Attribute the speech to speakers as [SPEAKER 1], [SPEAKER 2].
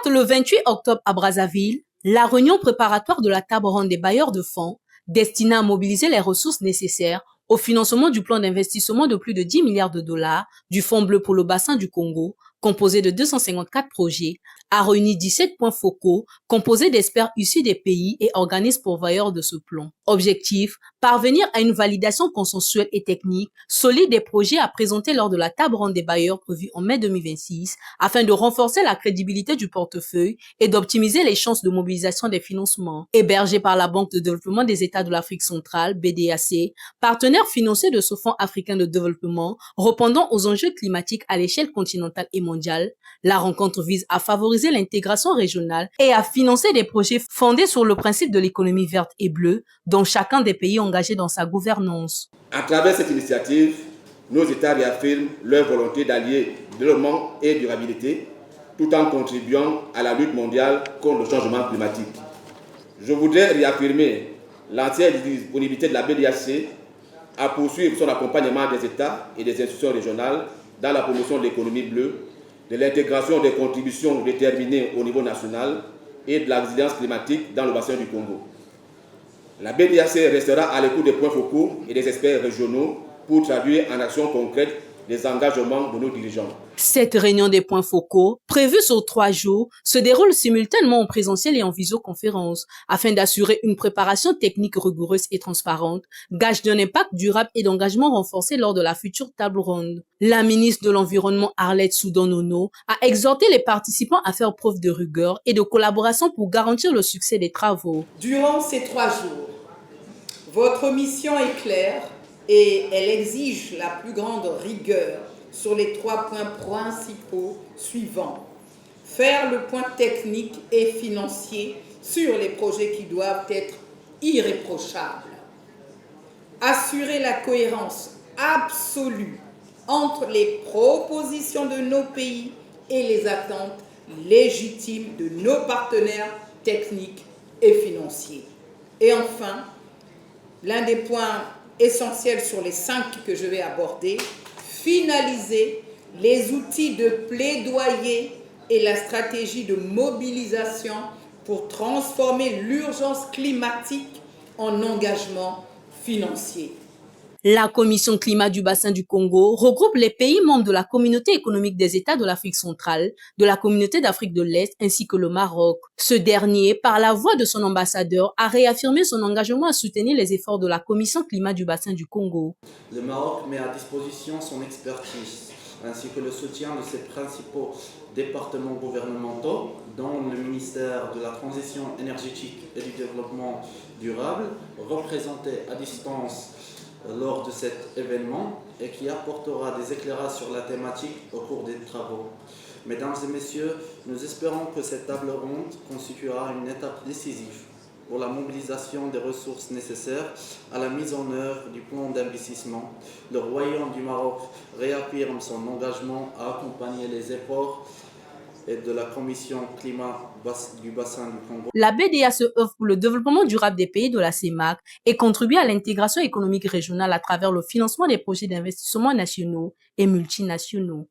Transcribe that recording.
[SPEAKER 1] Ouverte le 28 octobre à Brazzaville, la réunion préparatoire de la table ronde des bailleurs de fonds destinée à mobiliser les ressources nécessaires au financement du plan d'investissement de plus de 10 milliards de dollars du Fonds bleu pour le bassin du Congo, composé de 254 projets, a réuni 17 points focaux composés d'experts issus des pays et organismes pourvoyeurs de ce plan. Objectif, parvenir à une validation consensuelle et technique solide des projets à présenter lors de la table ronde des bailleurs prévue en mai 2026 afin de renforcer la crédibilité du portefeuille et d'optimiser les chances de mobilisation des financements. Hébergé par la Banque de développement des États de l'Afrique centrale, BDAC, partenaire financier de ce Fonds africain de développement, répondant aux enjeux climatiques à l'échelle continentale et mondiale, la rencontre vise à favoriser l'intégration régionale et à financer des projets fondés sur le principe de l'économie verte et bleue, dont chacun des pays engagés dans sa gouvernance.
[SPEAKER 2] À travers cette initiative, nos États réaffirment leur volonté d'allier développement et durabilité, tout en contribuant à la lutte mondiale contre le changement climatique. Je voudrais réaffirmer l'entière disponibilité de la BDAC à poursuivre son accompagnement des États et des institutions régionales dans la promotion de l'économie bleue, de l'intégration des contributions déterminées au niveau national et de la résilience climatique dans le bassin du Congo. La BDAC restera à l'écoute des points focaux et des experts régionaux pour traduire en actions concrètes les engagements de nos dirigeants.
[SPEAKER 1] Cette réunion des points focaux, prévue sur 3 jours, se déroule simultanément en présentiel et en visioconférence, afin d'assurer une préparation technique rigoureuse et transparente, gage d'un impact durable et d'engagement renforcé lors de la future table ronde. La ministre de l'Environnement Arlette Soudan-Nono a exhorté les participants à faire preuve de rigueur et de collaboration pour garantir le succès des travaux.
[SPEAKER 3] Durant ces 3 jours, votre mission est claire et elle exige la plus grande rigueur sur les 3 points principaux suivants. Faire le point technique et financier sur les projets qui doivent être irréprochables. Assurer la cohérence absolue entre les propositions de nos pays et les attentes légitimes de nos partenaires techniques et financiers. Et enfin, l'un des points essentiels sur les 5 que je vais aborder, finaliser les outils de plaidoyer et la stratégie de mobilisation pour transformer l'urgence climatique en engagement financier.
[SPEAKER 1] La Commission climat du bassin du Congo regroupe les pays membres de la Communauté économique des États de l'Afrique centrale, de la Communauté d'Afrique de l'Est ainsi que le Maroc. Ce dernier, par la voix de son ambassadeur, a réaffirmé son engagement à soutenir les efforts de la Commission climat du bassin du Congo.
[SPEAKER 4] Le Maroc met à disposition son expertise ainsi que le soutien de ses principaux départements gouvernementaux, dont le ministère de la Transition énergétique et du Développement durable, représenté à distance lors de cet événement et qui apportera des éclairages sur la thématique au cours des travaux. Mesdames et messieurs, nous espérons que cette table ronde constituera une étape décisive pour la mobilisation des ressources nécessaires à la mise en œuvre du plan d'investissement. Le Royaume du Maroc réaffirme son engagement à accompagner les efforts et de la Commission climat du bassin du Congo.
[SPEAKER 1] La BDA se œuvre pour le développement durable des pays de la CEMAC et contribue à l'intégration économique régionale à travers le financement des projets d'investissement nationaux et multinationaux.